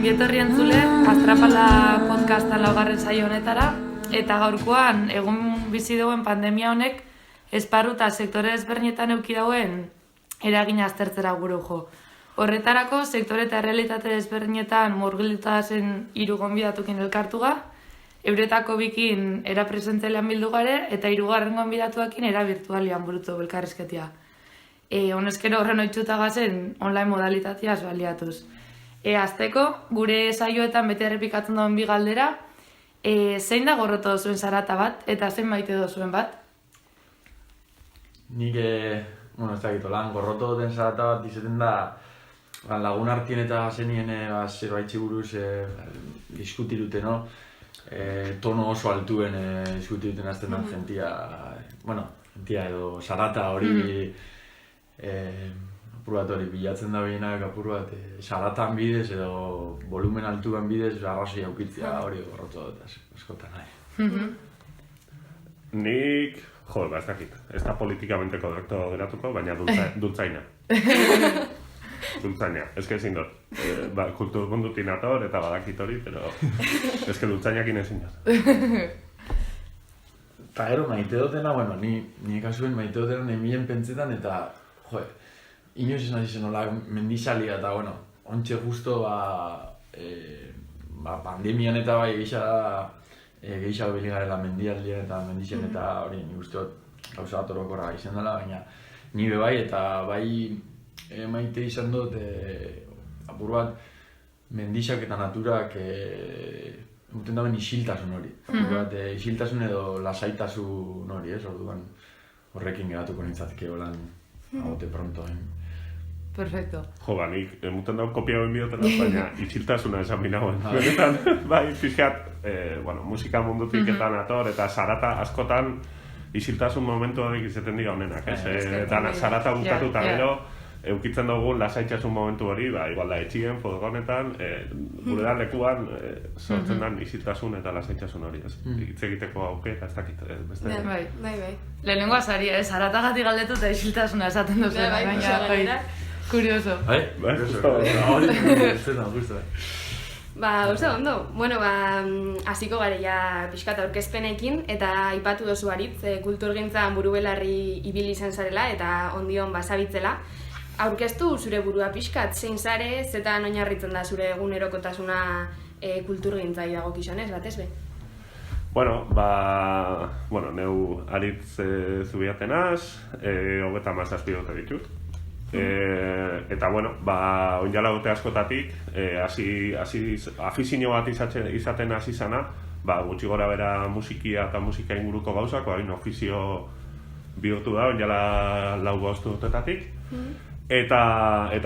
Ongietorri entzule, Astrapala podcastan laugarren saio honetara, eta gaurkoan egun bizi duen pandemia honek esparru eta sektore ezberdinetan eduki dauen eragina aztertzera gure jo. Horretarako, sektore eta errealitate ezberdinetan murgilduta zen 3 gonbidatukin elkartuga, euretako bikin era presentzelean bildu gare, eta 3. gonbidatuakin era virtualian burutu belkarrizketia. Honezkero horren oitzuta gazen online modalitateaz baliatuz. Azteko, gure saioetan bete errepikatzen duen bi galdera, zein da gorroto duzuen zarata bat, eta zein maite duzuen bat? Nik, ez dakit, lan gorroto den zarata bat izaten da, lagun hartien eta zenien zerbaitzi buruz diskutirute, no? Tono oso altuen diskutiruten azten da jentia, jentia edo zarata hori, apur bat hori bilatzen da behienak apur bat zaratan bidez edo volumen altuan bidez arrazoi aukitzea hori gorroto dut askotan nahi. Nik, ez dakit, ez da politikamente korrekto geratuko, baina dultzaina. Dultzaina, eske ezin dut. Kultur mundutik nator eta badakit hori, pero eske dultzainakin ezin dut. Eta gero maite dutena, ni kasuen maite dutena nemilen pentsetan eta inoiz esan izan nola mendizalia eta, ontxe justo pandemian eta bai gehiago biligarela mendialdien eta mendizien eta hori nik uste dut gauza bat orokorra izan dela, baina nire bai eta bai maite izan dut apur bat mendizak eta naturak uten daben isiltasun hori. Apur bat isiltasun edo lasaitasun hori, orduan horrekin geratuko nintzateke holan agote pronto. Perfecto. Nik emuten dago kopia ben bidotela, baina isiltasuna esan binagoen. Benetan, bai, pixkat, musika mundutik eta nator, eta zarata askotan isiltasun momentu horiek izaten dira honenak, ez? Eta zarata bukatu eta gero, eukitzen dugu lasaitzasun momentu hori, igual da etxien, fotogornetan, gure da lekuan sortzen den isiltasun eta lasaitzasun hori, ez? Hitz egiteko aukera, ez dakit, beste. Bai. Lehenengo azari, zaratagatik galdetu eta isiltasuna esaten duzen, baina kurioso. Justo. Oso ondo. Hasiko gare ja pixkat aurkezpenekin eta aipatu dozu haritz, kulturgintzan burubelarri ibili izan zarela eta ondion basabitzela. Aurkeztu zure burua pixkat, zein zare, zetan oinarritzen da zure egunerokotasuna kulturgintzai dagokizunez, batez be? Neu haritz zubiatenaz, 37 urte ditut. Eta, oinala urte askotatik, afizio bat izaten hasi zana, gutxi gora bera musikia eta musika inguruko gauzak, ofizio bihurtu da, oinala 5 urtetatik. Eta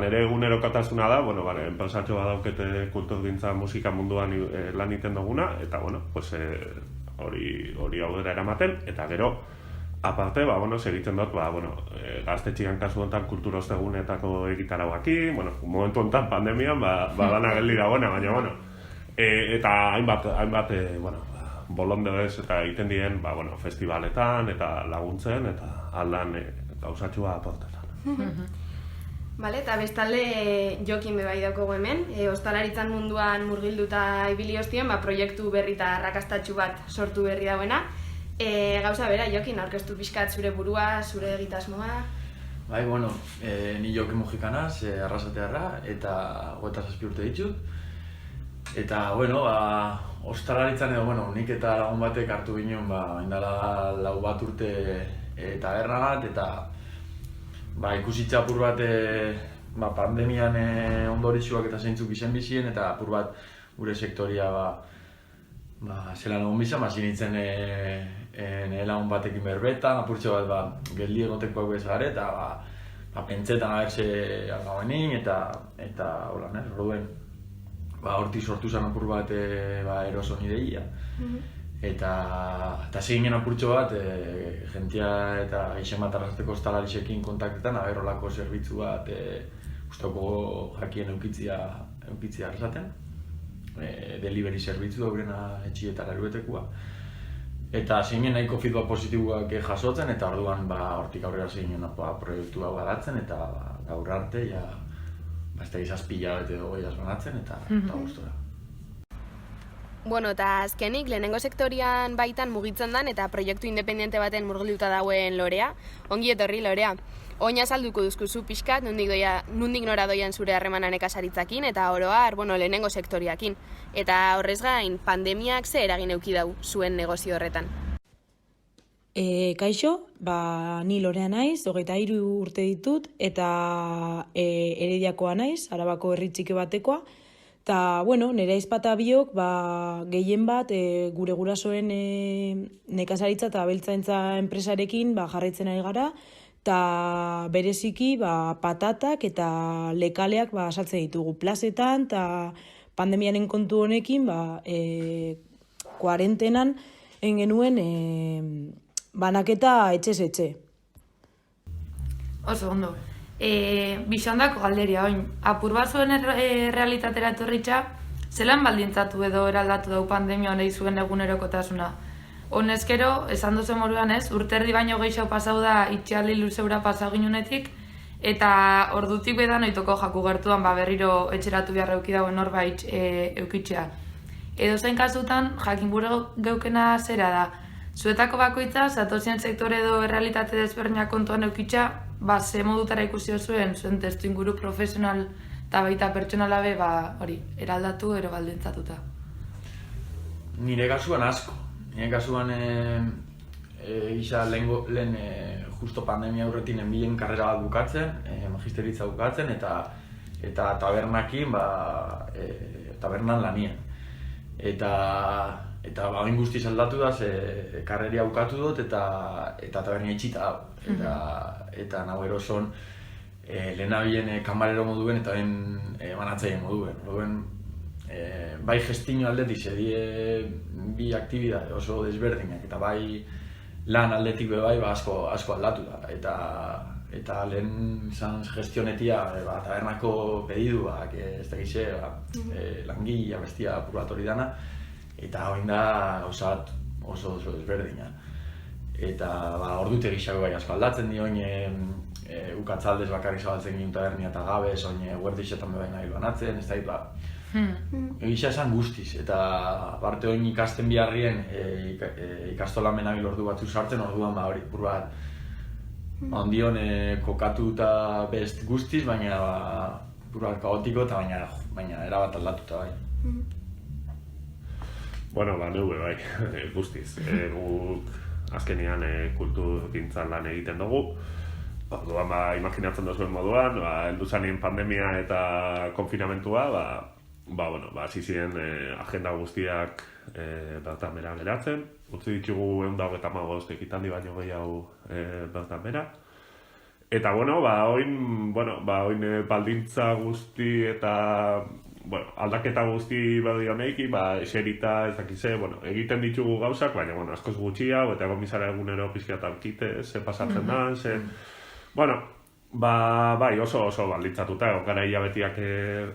nire egunerokotasuna da, enpresatxo bat daukete kulturgintza musika munduan lan iten duguna, eta, hori aurrera eramaten, eta gero, aparte, segitzen dut, gaztetxian kasu honetan kulturostegunetako egitarauakin, momentu honetan pandemian, dana geldi dagoena, baina, eta hainbat, bolondez eta egiten dien, festivaletan, eta laguntzen, eta aldan gauzatxua aportetan. Eta bestalde Jokin bebai daukagu hemen, ostalaritzan munduan murgilduta ibili ostien, proiektu berri eta arrakastatxu bat sortu berri dauena. Gauza bera, Jokin, aurkeztu pixkat zure burua, zure egitasmoa? Ni Jokin Mojikanaz, arrasatearra, eta 27 urte ditut. Eta, ostalaritzan edo, nik eta lagun batek hartu ginen, indala 4 urte taberna bat, eta ikusitza apur bat pandemian ondorixuak eta zeintzuk izen bizien, eta apur bat gure sektoria zelan egon bizan, zinitzen lagun batekin berbetan, apurtxo bat geldi egotekoak bezagare, eta pentsetan abertze algabenin, eta hola, orduen hortik sortu zen apur bat eroson ideia. Eta zeginen apurtxo bat, jentia eta geixen bat arrasteko ostalarisekin kontaktetan, olako zerbitzu bat usteko jakien eukitzia arrasaten. Delivery zerbitzu daurena etxietara eruetekua. Eta zeginen nahiko feedback positiboak jasotzen, eta orduan hortik aurrera zeginen proiektu hau garatzen, eta gaur arte ez da izazpila bete goiaz banatzen, eta gustora. Bueno, eta azkenik, lehenengo sektorian baitan mugitzen dan eta proiektu independiente baten murgilduta dauen Lorea. Ongi etorri, Lorea. Oina azalduko duzkuzu pixkat, nundik nora doian zure harremanan nekazaritzakin eta oroar, lehenengo sektoriakin. Eta horrez gain, pandemiak ze eragin eduki dau zuen negozio horretan? Kaixo, ni Lorea naiz, 23 urte ditut, eta Herediakoa naiz, Arabako herri txiki batekoa. Eta, nire aizpata biok, gehien bat, gure gurasoen nekazaritza eta abeltzaintza enpresarekin jarraitzen ari gara, eta bereziki patatak eta lekaleak saltzen ditugu plazetan, eta pandemiaren kontu honekin, kuarentenan, genuen banaketa etxez etxe. Oso ondo. Bisondako galderia, oin, apur bat zuen realitatera etorritza, zelan baldintzatu edo eraldatu dau pandemia honei zuen egunerokotasuna? Honezkero, esan duzen moruan ez, urterdi baino gehiago pasau da itxialdi luzeura pasau ginunetik, eta ordutik bedan oitoko jaku gertuan berriro etxeratu beharra euki dauen norbait eukitzea. Edo zein kasutan, jakin gure geukena zera da, zuetako bakoitza, zatozien sektore edo errealitate desberdinak kontuan eukitzea, ze modutara ikusi zuen testu inguru profesional eta baita pertsonala be, eraldatu ero baldintzatuta. Nire kasuan asko. Nire kasuan gisa lehen justo pandemia aurretin enbilen karrera bat bukatzen, magisteritza bukatzen, eta tabernakin, tabernan lanien. Eta bain guztiz aldatu da, karreria bukatu dut eta tabernia itxita hau. Eta nahu eroson lehenabilen kamarero moduen eta ben banatzaile moduen. Bai gestino aldetik zedie bi aktibidade oso desberdinak eta bai lan aldetik bai asko aldatu da. Eta lehen izan gestionetia tabernako pediduak, ez da gize, langilea, bestia apuratori dana, eta hoin da oso desberdina. Eta ordute gixako bai asko aldatzen di oin ukatzaldez bakarrik zabaltzen ginen tabernia eta gabez, oin guerdixetan bebain nahi banatzen, ez da egisa esan guztiz, eta parte oin ikasten biharrien ikastolan menabil ordu batzu sartzen, orduan hori pur bat ondion kokatu eta best guztiz, baina pur bat kaotiko eta baina erabat aldatuta bai. Neue bai, guztiz. Guk azkenean kulturgintzan lan egiten dugu. Orduan, imaginatzen duzuen moduan, heldu zanien pandemia eta konfinamentua, hasi ziren agenda guztiak bertan bera geratzen. Utzi ditugu 125 ekitaldi baino gehiago bertan bera. Eta, oin baldintza guzti eta aldaketa guzti berdi honeiki, eserita, ez dakize, egiten ditugu gauzak, baina, askoz gutxia, eta egon bizara egunero pizkiat aurkite, ze pasatzen da, bai, oso baldintzatuta, gara hilabetiak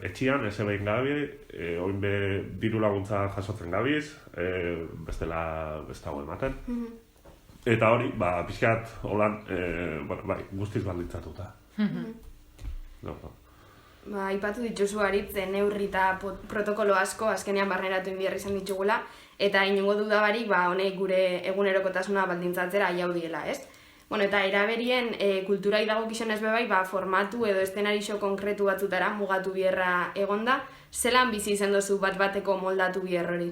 etxian, ez behin gabi, oin be diru laguntza jasotzen gabiz, bestela ez dago ematen. Eta hori, pizkiat, holan, guztiz baldintzatuta. Aipatu dituzu haritz, neurri eta protokolo asko azkenean barneratu inbiarri izan ditugula, eta inongo dudabarik honek gure egunerokotasuna baldintzatzera aiau diela, ez? Eta eraberien kulturai dago gizonez bebai, formatu edo eszenarixo konkretu batzutara mugatu bierra egonda, zelan bizi izan dozu bat-bateko moldatu bier hori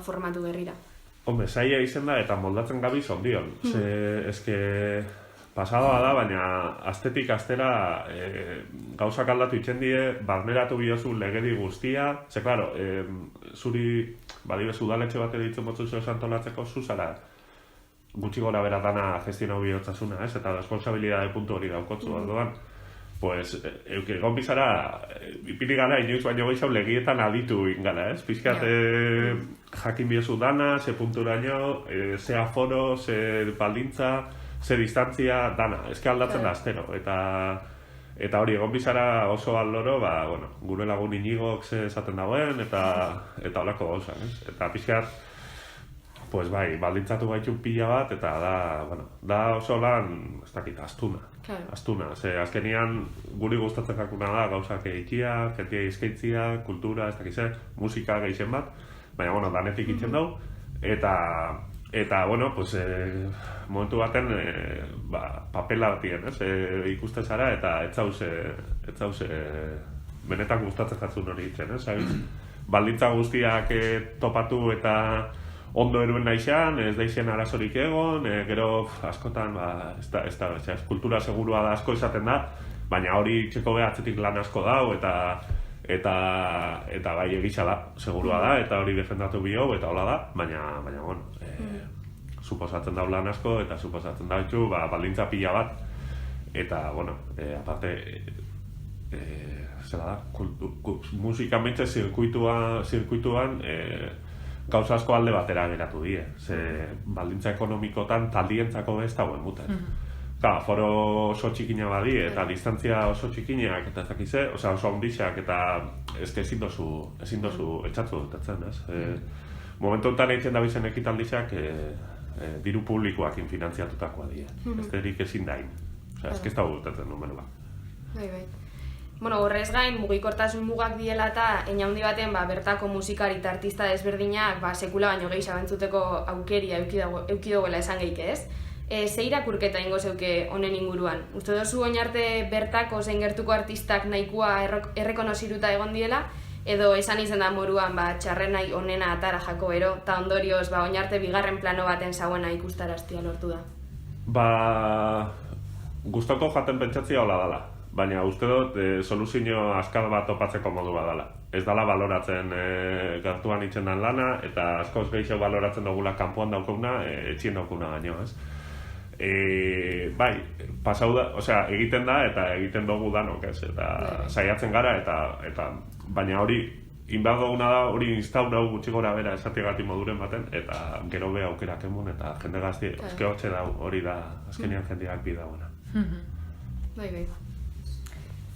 formatu berrira? Zaila izan da eta moldatzen gabiz ondion, pasadoa da, baina astetik astera gauzak aldatu itzen die, barneratu biozu legedi guztia, klaro, zuri badibez udaletxe bat editzen botzu zeu santolatzeko zuzara gutxi gora bera dana gestionau bihotzasuna, eta responsabilidade puntu hori daukotzu orduan. Egon bizara, ipini gara, inoiz baino gehiago legietan aditu ingala, pizkat jakin biozu dana, ze punturaino, ze aforo, ze baldintza, ze distantzia, dana, aldatzen da astero, eta hori egon bizara oso aldoro, gure lagun Inigok ze esaten dagoen, eta holako gauzak, eta pizkat pues bai, baldintzatu gaitu pila bat, eta da oso lan, ez dakit, astuna. Claro. Astuna, azkenian guri gustatzen jakuna da gauzak egitea, jentia izkeitzia, kultura, ez dakize, musika gehien bat, baina, bueno, danetik itzen dugu, eta bueno, pues, momentu baten papela batien, ikuste zara, eta ez zauz benetan gustatzen jatzun hori itzen, baldintza guztiak topatu eta ondo eruen naixan, ez deixen arazorik egon, gero askotan, ez da, kultura segurua da asko izaten da, baina hori txeko atzetik lan asko dau, eta bai egisa da, segurua da, eta hori defendatu bio, eta hola da, baina bueno, suposatzen dau lan asko, eta suposatzen dau baldintza pila bat, eta, bueno, aparte, zera da, musika mentxe zirkuituan, gauza asko alde batera geratu die. Baldintza ekonomikotan taldientzako ez dagoen muten. Foro oso txikina badi eta distantzia oso txikinak eta ez dakize, oso handixak eta ezin dozu etxatzu dutatzen, ez? Momentu honetan egiten dabizen ekitaldixak diru publikoakin finantziatutakoa die. Ez derik ezin dain. Ez ez dago dutatzen numeroa. Bai. Bueno, horrez gain, mugikortasun mugak diela eta handi baten bertako musikari eta artista desberdinak sekula baino gehiago entzuteko aukeria euki dagoela esan gehik ez. Ze irakurketa ingo zeuke honen inguruan? Uste dozu oin arte bertako zein gertuko artistak nahikoa errekonoziruta egon diela, edo esan izan da moruan txarrenai onena atara jako ero, eta ondorioz oin arte bigarren plano baten zauena ikustaraztia lortu da? Gustoko jaten pentsatzia hola dala. Baina uste dut soluzio azkal bat topatzeko modu badala. Ez dala baloratzen gertuan itzen dan lana, eta askoz gehiago baloratzen dugula kanpoan daukuna, etxien daukuna baino, ez? Bai, pasau da, egiten da eta egiten dugu danok, ez? Eta saiatzen gara, eta baina hori, inbaz duguna da, hori instaurau gutxi gora bera esatiagatik moduren baten, eta gero be aukerak emon, eta jende gazti, oske hotxe da, hori da, azkenean jendeak bidagoena. Bai.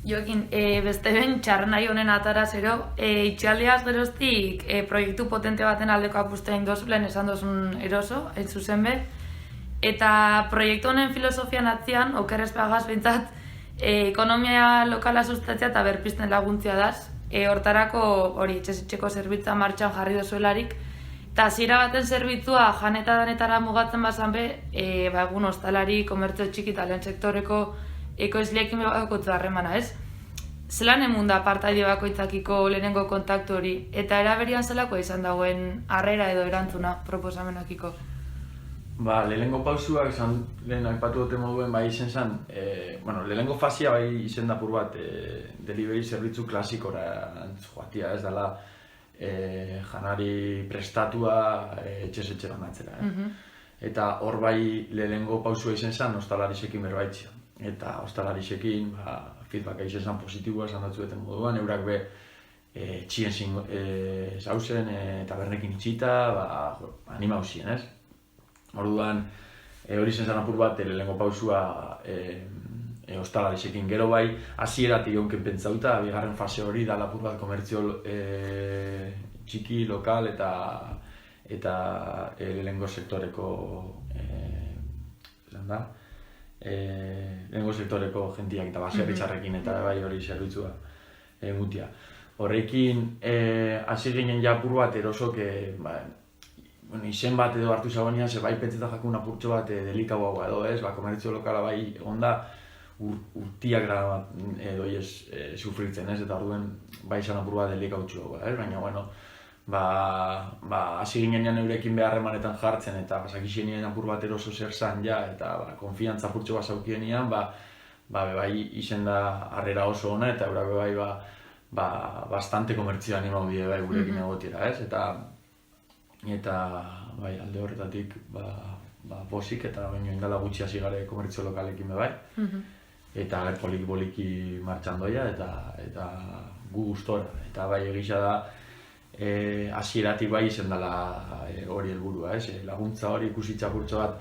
Joakin, beste ben txarrenai honen atara zero, itxaldiaz geroztik proiektu potente baten aldeko apustea indozu, lehen esan dozun eroso, ez zuzen be, eta proiektu honen filosofian atzian, okerrez pagaz bintzat, ekonomia lokala sustatzea eta berpizten laguntzia daz, hortarako hori etxeko zerbitzua martxan jarri dozuelarik, eta hasiera baten zerbitzua jan eta danetara mugatzen bazan be, egun ostalari, komertzio txiki eta lehen sektoreko ekoizleekin bakotzu harremana, ez? Zelan emun da partaide bakoitzakiko lehenengo kontaktu hori, eta eraberian zelako izan dagoen harrera edo erantzuna proposamenakiko? Lehenengo pausuak lehen aipatu dute moduen izen zen, lehenengo fasia izen dapur bat delivery zerbitzu klasikora joatia, ez dela janari prestatua etxe banatzera. Eta hor lehenengo pausua izen zen ostalarisekin berbaitzio. Eta ostalarisekin feedbacka izen zen positiboa esan datzueten moduan, eurak be txien zauzen eta bernekin itxita, anima hausien, ez? Orduan, hori zen apur bat lehenengo pausua ostalarisekin. Gero hasieratik egonken pentsauta, bigarren fase hori da lapur bat komertzio txiki, lokal eta lehenengo sektoreko lehenengo sektoreko jentiak eta baserritxarrekin eta hori zerbitzua mutia. Horrekin, hasi ginen ja apur bat erosok, izen bat edo hartu zagonean, ze pentseta jakun apurtxo bat delikagoa edo, ez? Komertzio lokala egon da urtiak edo sufritzen, ez? Eta orduen izan apur bat delikautxo, ez? Baina, hasi ginen eurekin beharremanetan jartzen eta sakixenien apur bat eroso zer zan ja eta konfiantza apurtxo bat zaukienian, izen da harrera oso ona eta eurak bastante komertzioan ima hau die gurekin egotiera, ez? Eta alde horretatik posik eta baino indala gutxi hasi gare komertzio lokalekin bai. Eta poliki martxan doia eta gu gustora. Eta egisa da hasieratik izen dela hori helburua, laguntza hori ikusitza apurtxo bat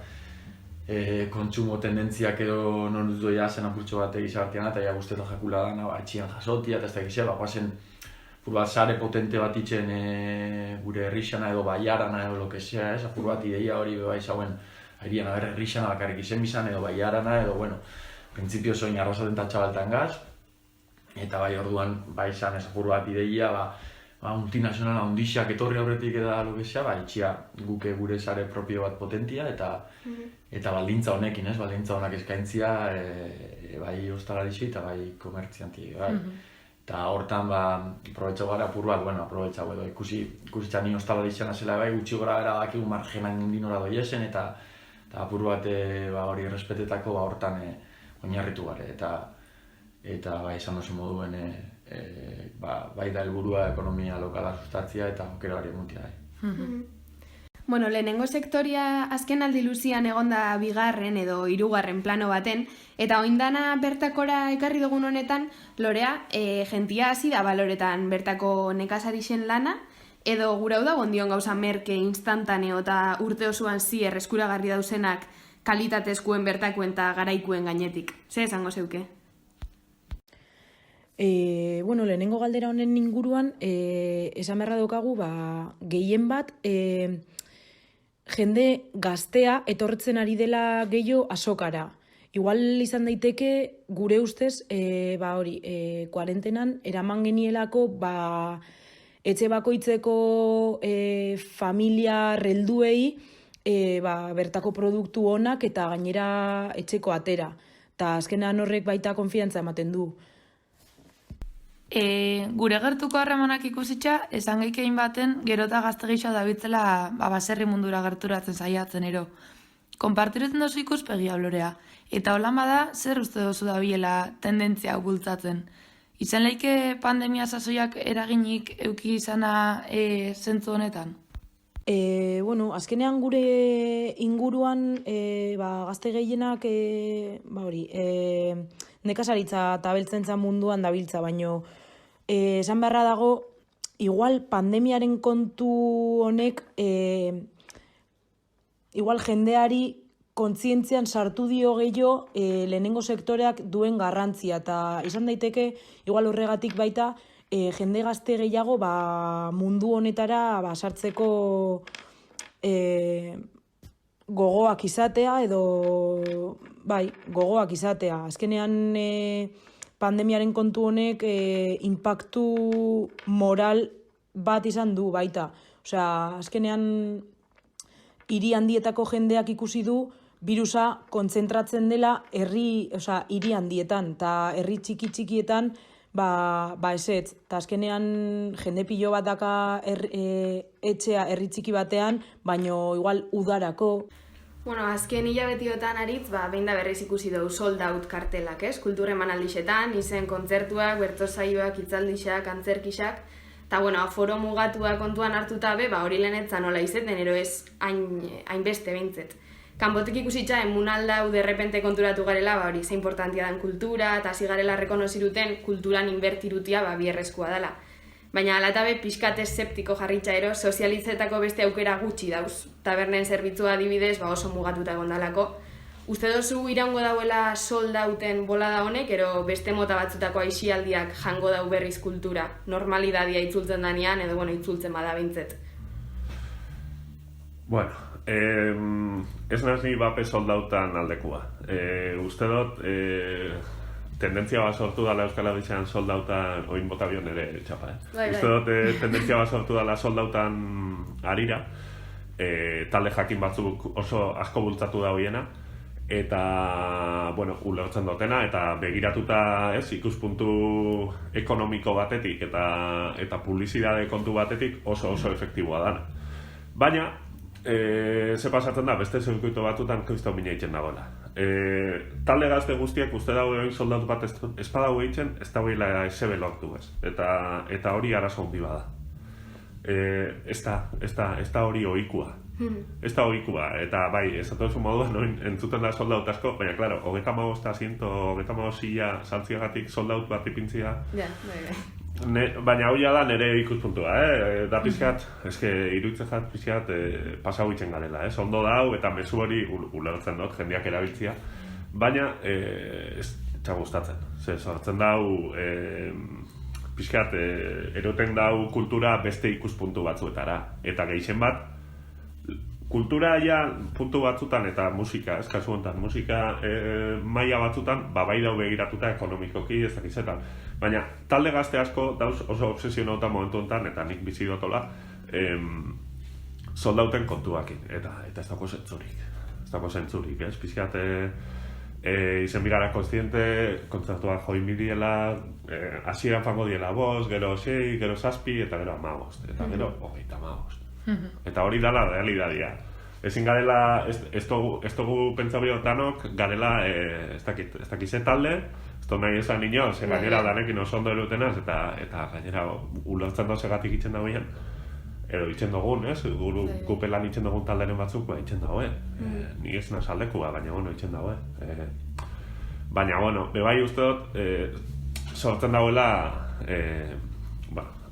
kontsumo tendentziak edo non doia zen apurtxo bat egizartian eta guztetan jakula dana etxian jasotia eta ez da egizea, guazen apur bat sare potente bat itzen gure herrixana edo baiarana edo lo que sea, apur bat ideia hori bai zauen airian, herrixana bakarrik izen bizan edo baiarana edo, bueno, printzipio zoin arrasaten eta txabaltan gaz, eta bai orduan, bai izan apur bat ideia, multinazionala ondixak etorri aurretik eda lo que sea, itxia guke gure sare propio bat potentia eta baldintza honekin, baldintza honak eskaintzia bai ostalarizi eta bai komertzianti, bai. Eta hortan, aprobetxau gara apur bat, aprobetxau edo ikusi txani ostalariziana zela bai, gutxi gora gara dakigu margenan indinora doiesen eta apur bat hori errespetetako hortan oinarritu gare eta bai esan duzu moduen bai da helburua ekonomia lokala sustatzia eta aukera hori emutia. Bueno, lehenengo sektoria azken aldi luzian egonda bigarren edo hirugarren plano baten, eta oindana bertakora ekarri dugun honetan, Lorea, jentia hasi da baloretan bertako nekazarixen lana, edo gura da gondion gauza merke instantaneo eta urte osoan zier eskuragarri dauzenak kalitatezkuen bertakuen eta garaikuen gainetik. Ze esango zeuke? Lehenengo galdera honen inguruan, esan beharra daukagu, gehien bat, jende gaztea etortzen ari dela gehiago azokara. Igual izan daiteke gure ustez, kuarentenan eraman genielako, etxe bakoitzeko familia relduei, bertako produktu onak eta gainera etxeko atera. Eta azkenean horrek baita konfiantza ematen du. Gure gertuko harremanak ikusitza, esan geikein baten gero eta gazte gehiago dabitzela baserri mundura gerturatzen saiatzen ero. Konpartiretzen dozu ikuspegia, Lorea, eta holan bada zer uste dozu dabiela tendentzia bultzatzen. Izan leike pandemia sasoiak eraginik euki izana zentzu honetan? Azkenean gure inguruan gazte gehienak nekazaritza eta abeltzentza munduan dabiltza, baino esan beharra dago, igual pandemiaren kontu honek igual jendeari kontzientzian sartu dio gehiago lehenengo sektoreak duen garrantzia, eta izan daiteke igual horregatik baita jende gazte gehiago mundu honetara sartzeko gogoak izatea edo gogoak izatea. Azkenean pandemiaren kontu honek inpaktu moral bat izan du baita. Osea, azkenean hiri handietako jendeak ikusi du birusa kontzentratzen dela hiri handietan, eta herri txikietan ezetz. Eta azkenean jende pilo bat daka etxea herri txiki batean, baino igual udarako. Azken hilabetiotan aritz, behin da berriz ikusi dugu sold out kartelak, kultur emanaldixetan, izen kontzertuak, bertsosaioak, hitzaldixak, antzerkixak, eta aforo mugatua kontuan hartuta hori lehenetzan nola izeten, ero ez hainbeste behintzet. Kanbotik ikusitza, emunaldau derrepente konturatu garela, hori ze importantia dan kultura, eta hasi garela rekonoziruten kulturan inbertirutia bierrezkoa dela. Baina alatabe pixkate septiko jarritza ero, sozializetako beste aukera gutxi dauz. Tabernen zerbitzua adibidez, oso mugatuta egondalako. Uste dozu iraungo dauela soldauten bolada honek, ero beste mota batzutako aisialdiak jango dau berriz kultura, normalidadia itzultzen danean, edo itzultzen bada bintzet. Ez nazi bape soldautan aldekua. Uste dut, tendentzia bat sortu dala Euskal Herrian soldautan, oin bota bion ere txapa, Uste dut, tendentzia bat sortu dala soldautan arira, talde jakin batzuk oso asko bultzatu da hoiena, eta, ulertzen dutena, eta begiratuta ikuspuntu ekonomiko batetik eta publizidade kontu batetik oso efektiboa dana. Baina, ze pasatzen da, beste zirkuito batutan koizto mina egiten dagoela. Talde gazte guztiak uste dago egin soldatu bat ez badago egiten, ez dagoela esebe lortu ez. Eta hori arazo handi bada. Ez da hori ohikua. Ez da ohikua, eta esatu duzu moduan entzuten da soldaut asko, baina, klaro, 35 zila saltziagatik soldaut bat ipintzia. Baina hori da nire ikuspuntua, da pixkat, iruditzen jat pixkat pasau itzen garela, ondo dau eta mezu hori ulertzen dut, jendeak erabiltzia, baina ez txagustatzen, sortzen dau pixkat, eroten dau kultura beste ikuspuntu batzuetara. Eta gehien bat, kultura ja puntu batzutan eta musika, ez kasu honetan, musika maila batzutan, bai dau begiratuta ekonomikoki ez dakizetan. Baina talde gazte asko dauz oso obsesionauta momentu honetan, eta nik bizi dotola, soldauten kontuakin, eta ez dago zentzurik. Ez dago zentzurik, ez? Pixkat, izen bigara konstiente, kontzertua join bidiela, hasieran fango diela 5, gero 6, gero 7, eta gero 15, eta gero 35. Eta hori dala realidadia. Ezin garela, ez dugu pentsabio danok, garela, ez dakize talde, ez du nahi esan ino, ze gainera danekin oso ondo erutenaz, eta gainera ulertzen dozegatik itzen dagoen, edo itzen dugun, ez? Gupelan itzen dugun talderen batzuk, itzen dagoen. Ni ez naz aldekua, baina, bueno, itzen dagoen. Baina, bueno, bebai uste dut, sortzen dagoela,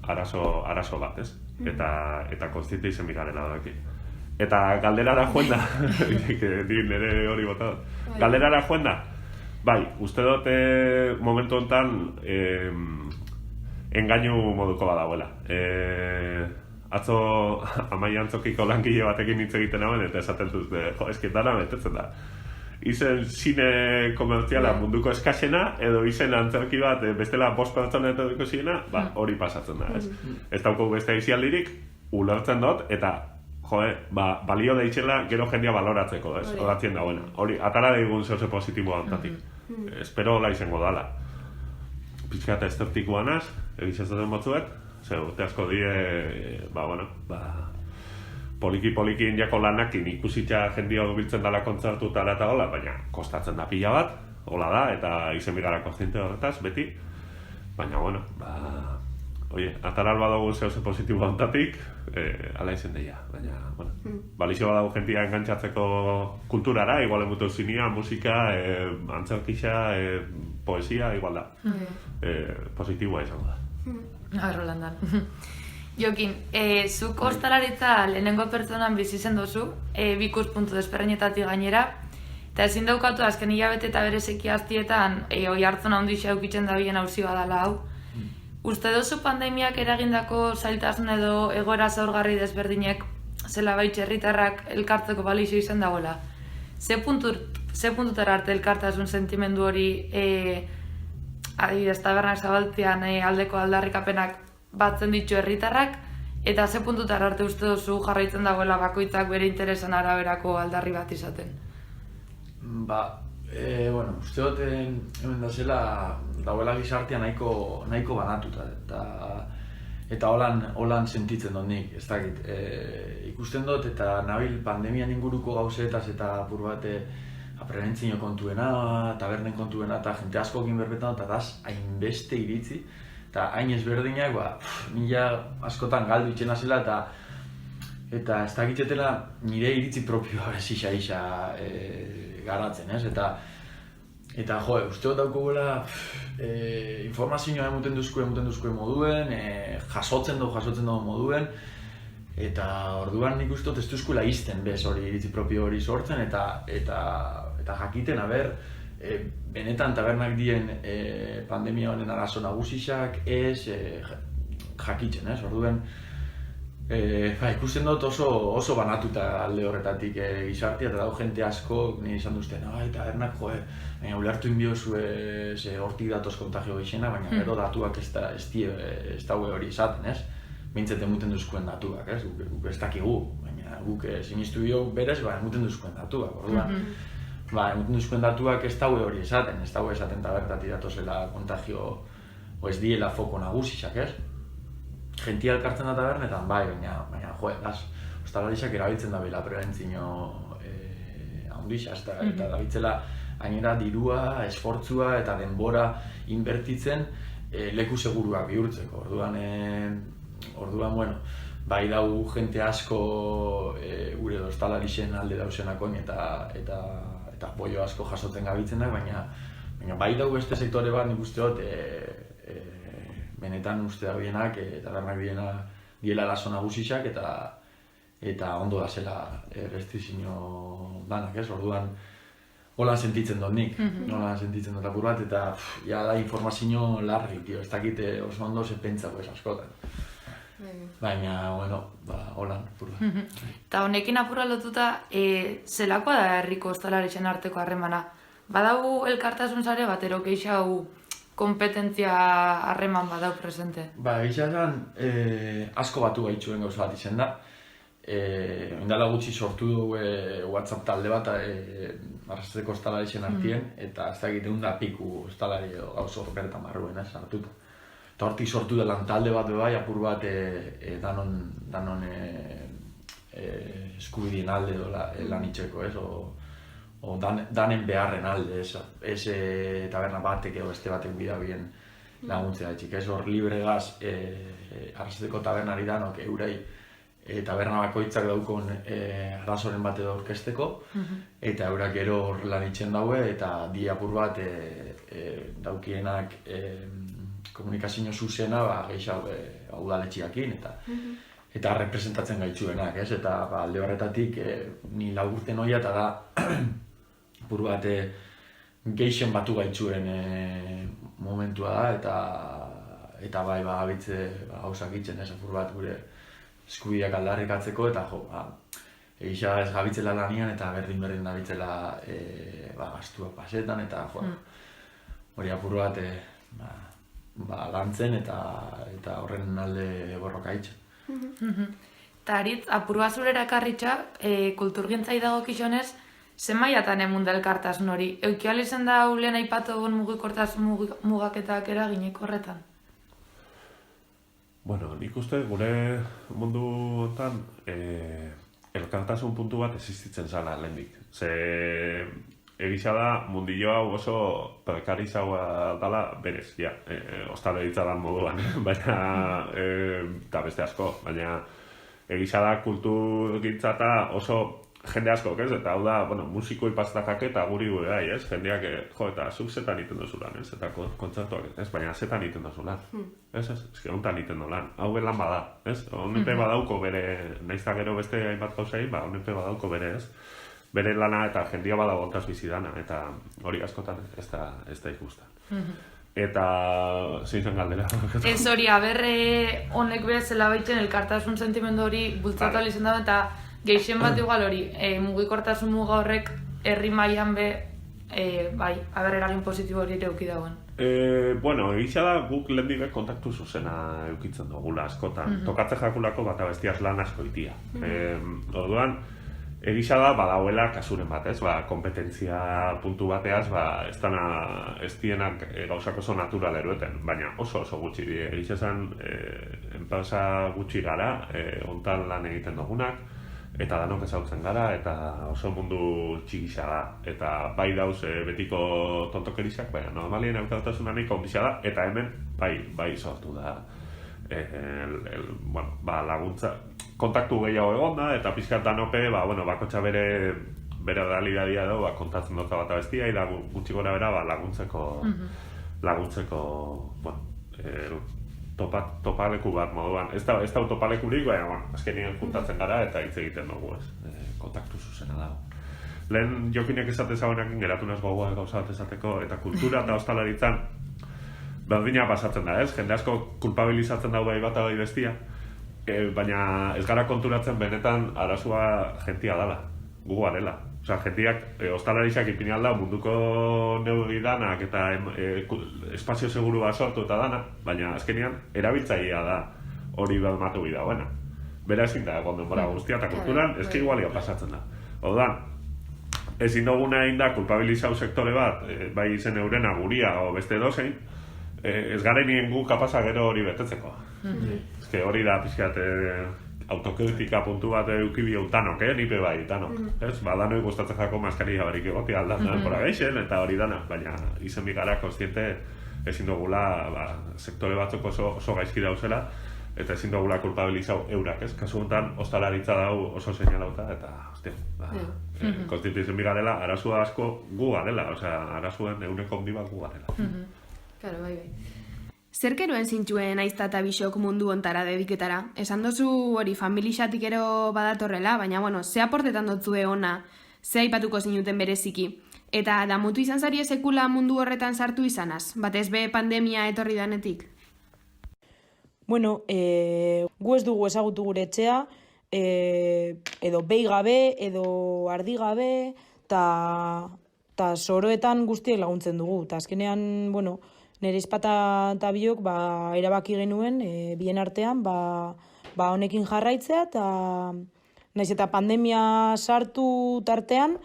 arazo bat, ez? Eta konstiente izen bigarela daki. Eta galderara joen da, nire hori bota dut. Galderara joen da, bai, uste dut momentu honetan engainu moduko badagoela. Atzo Amaia Antzokiko langile batekin hitz egiten hauen, eta esaten dut, eski dana betetzen da. Izen zine komertziala munduko eskasena, edo izen antzerki bat bestela 5 pertsona eta duko ziena, hori pasatzen da, ez? Ez dauko beste aizialdirik, ulertzen dut, eta balio deitzela gero jendia baloratzeko, ez? Horatzen dagoena. Hori, atara daigun zehose positiboa ontatik. Espero hola izango dala. Pizkat estertikoa naz, egizatzen batzuek, ze urte asko die, poliki indiako lanakin ikusitza jendia biltzen dela kontzertutara eta hola, baina kostatzen da pila bat, hola da, eta izen bigara konstiente horretaz, beti. Baina, bueno, ataral badago zehose positiboa ontatik, ala izen deia. Baina, bueno, balizio badago jentia engantzatzeko kulturara, igual emutu zinia, musika, antzerkixa, poesia, igual da. Positiboa izango da. Rolandan. Jokin, zuk ostalaritza lehenengo pertsonan bizi zen dozu, bi ikuspuntu desberdinetatik gainera, eta ezin daukatu azken hilabete eta bereziki aztietan oi hartzun handixa eukitzen dabilen auzioa dela hau. Uste duzu pandemiak eragindako zailtasun edo egoera zaurgarri desberdinek zela baitxe herritarrak elkartzeko balixo izan dagoela? Ze puntutara arte elkartasun sentimendu hori adibidez tabernak zabaltzean aldeko aldarrikapenak batzen ditu herritarrak, eta ze puntutara arte uste duzu jarraitzen dagoela bakoitzak bere interesan araberako aldarri bat izaten? Uste dut hemen da zela dagoela gizartea nahiko banatuta, eta holan sentitzen dut nik, ez dakit. Ikusten dut eta nabil pandemian inguruko gauzetaz eta apur bat prebentzio kontuena, tabernen kontuena, eta jente askokin berbetan, eta daz hainbeste iritzi, eta hain ezberdinak, nila askotan galdu itxena zela, eta ez dakitzetela nire iritzi propioa bezisa garatzen, ez? Eta uste dut daukogela informazioa emuten duzkue moduen, jasotzen dugu moduen, eta orduan nik uste dut ez duzkuela izten bez hori iritzi propio hori sortzen, eta jakiten, benetan tabernak dien pandemia honen arazo nagusiak ez jakitzen, ez? Orduan, ikusten dut oso banatuta alde horretatik gizartea, eta dago jente asko nire izan duzten, tabernak baina ulertu inbiozue hortik datoz kontagio gehixena, baina gero datuak ez daue hori izaten, ez? Mintzet emuten duzkuen datuak, ez? Guk ez dakigu, baina guk sinistu dio berez, emuten duzkuen datuak, orduan. Emuten duzkuen datuak ez daue hori esaten, ez daue esaten tabertatik datozela kontagio, ez diela foko nagusiak, ez? Gentia elkartzen da tabernetan, baina, ostalariak erabiltzen da bela prebentzio handixa, eta dabitzela gainera dirua, esfortzua eta denbora inbertitzen leku seguruak bihurtzeko. Orduan, bai dau jente asko gure ostalarixen alde dauzenakoin eta bollo asko jasotzen gabitzenak, baina bai dau beste sektore bat nik uste dut benetan uste daudenak eta bernak diela laso nagusiak eta ondo da zela restrizio danak, ez? hola sentitzen dut nik, hola sentitzen dut apur bat, eta ja da informazio larri, tio, ez dakite oso ondo ze pentsako ez askotan. Baina, bueno, hola, apur bat. Eta honekin apurra lotuta, zelakoa da herriko ostalaritzen arteko harremana? Badau elkartasun sare bat, ero geixau kompetentzia harreman badau presente? Egia esan, asko batu gaitzuen gauza bat izen da. Indala gutxi sortu dugu WhatsApp talde bat arrasteko ostalaritzen artien, eta ez dakit egun da piku ostalari gauzo bertan barruen, sartuta. Eta hortik sortu delan talde bat bai, apur bat danon eskubidien alde lan itxeko, ez? O danen beharren alde, ez taberna batek edo beste batek bida bien laguntzea etxik. Ez hor libregaz arrasteko tabernari danok eurei taberna bakoitzak daukon arazoren bat edo orkesteko, eta eurak gero hor lan itxen daue, eta di apur bat daukienak komunikazio zuzena gehiago udaletxiakin, eta representatzen gaitzuenak, ez? Eta alde horretatik ni laburten hoia eta da apur bat geixen batu gaitzuen momentua da, eta bai abitze gauzak itzen, ez apur bat gure eskubideak aldarrikatzeko, eta egisa ez gabitzela lanian eta berdin dabitzela gastuak pasetan, eta hori apur bat lantzen eta horren alde borroka itzen. Eta haritz, apur bat zurera ekarritxa, kulturgintzai dago kixonez, zen maiatan emun da elkartasun hori? Eukial izan da lehen aipatu egon mugikortasun mugaketak eraginek horretan? Bueno, nik uste gure mundu honetan elkartasun puntu bat existitzen zala lehendik. Ze egisa da mundillo hau oso prekarizaua dala berez, ostalaritza dan moduan, baina eta beste asko, baina egisa da kulturgintza eta oso jende asko, ez? Eta hau da, bueno, musiko ipaztakak eta guri gure gai, ez? Jendeak, eta zuk zetan iten dozu lan, ez? Eta kontzertuak, ez? Baina zetan iten dozu lan, ez? Ez honetan iten do lan, hau lan bada, ez? Honepe badauko bere, naizta gero beste hainbat gauzai, honepe badauko bere, ez? Bere lana eta jendia badago ontaz bizidana, eta hori askotan ez da ikustan. Eta zein zen galdera? Ez hori, aberre honek bezala baiten elkartasun sentimendu hori bultzatu alizan dago, eta geixen bat igual hori, mugikortasun muga horrek herri mailan aberre eragin positibo hori ere euki dagoen. Bueno, egisa da guk lehendik kontaktu zuzena eukitzen dugula askotan. Tokatze jakulako bat abestiaz lan asko itia. Orduan, egisa da badauela kasuren bat, ez? Kompetentzia puntu bateaz, ez dienak gauzak oso natural erueten, baina oso gutxi die. Egisa zen, enpresa gutxi gara, hontan lan egiten dugunak, eta danok ezautzen gara, eta oso mundu txikisa da. Eta bai dauz betiko tontokerizak, baina normalien eukaltasuna nahiko ondisa da, eta hemen bai sortu da laguntza. Kontaktu gehiago egon da, eta pixkat danope, bakotxa bere realidadia edo, kontatzen dut bat abestia, eta gutxi gora bera laguntzeko, topaleku bat moduan. Ez da topalekurik, baina, azkenien juntatzen gara eta hitz egiten dugu, kontaktu zuzena dago. Lehen jokinek esate zauenakin geratu naz gogoa gauza bat esateko, eta kultura eta ostalaritzan berdina pasatzen da, ez? Jende asko kulpabilizatzen dago bai bat bai bestia, baina ez gara konturatzen benetan arazua jentia dala, gu garela. Osa, jentiak, ostalaritzak ipini alda munduko neugi danak eta espazio seguru bat sortu eta dana, baina azkenean erabiltzailea da hori belmatu bida dagoena. Bera ezin da egon denbora guztia eta kulturan ezke igualia pasatzen da. Orduan, ezin duguna egin da kulpabilizau sektore bat, bai izen eurena guria o beste dozein, ez garen nien gu kapasa gero hori betetzeko. Ezke hori da pixkat autokritika puntu bat eukibio tanok, nipe bai, tanok. Danoi gustatzen jako maskaria barik egotia aldan pora geixen, eta hori dana, baina izen bigara konstiente ezin dugula sektore batzuk oso gaizki dauzela, eta ezin dugula kulpabilizau eurak, ez? Kasu honetan, ostalaritza dau oso seinalauta, eta, konstiente izen bigarela, arazua asko gu garela, arazuen euneko handi bat gu garela. Claro, bai. Zerkeroen zintxuen aizta eta bisok mundu ontara dediketara? Esan dozu hori familixatik ero badatorrela, baina, ze aportetan dotzue ona, ze aipatuko zinuten bereziki? Eta damutu izan zari sekula mundu horretan sartu izanaz, batez be pandemia etorri danetik? Bueno, gu ez dugu ezagutu gure etxea, edo behi gabe, edo ardi gabe, eta soroetan guztiek laguntzen dugu. Eta azkenean, bueno, nire izpata eta biok erabaki genuen, bien artean, honekin jarraitzea, eta naiz eta pandemia sartu tartean,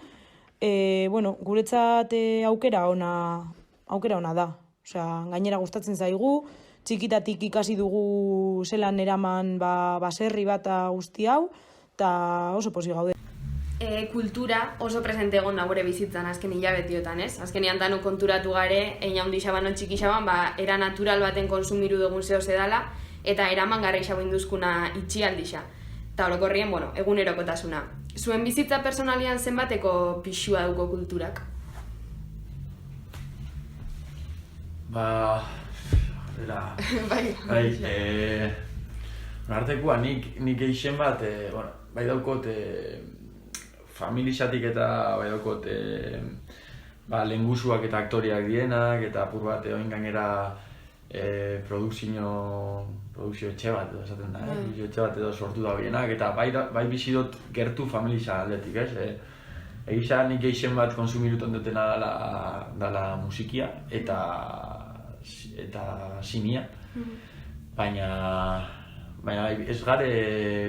bueno, guretzat aukera ona da. Osea, gainera gustatzen zaigu, txikitatik ikasi dugu zelan eraman baserri bat guzti hau, eta oso pozik gaude. Kultura oso presente egon da gure bizitzan azken hilabetiotan, ez? Azkenean danu konturatu gare, eina hundi xaban o txiki xaban, era natural baten konsumiru dugun zeo zedala, eta eraman garri xabo induzkuna itxialdixa. Eta orokorrien, bueno, egunerokotasuna. Zuen bizitza personalian zenbateko pixua duko kulturak? Artekoa, nik eixen bat, bai daukot familixatik eta bai daukot lehengusuak eta aktoriak dienak, eta apur bat oin gainera produkzio etxe bat edo esaten da, etxe bat edo sortu da bienak, eta bai bizidot gertu familixa aldetik, ez? Egisa nik eixen bat konsumiruton dutena dala musikia eta sinia, baina ez gare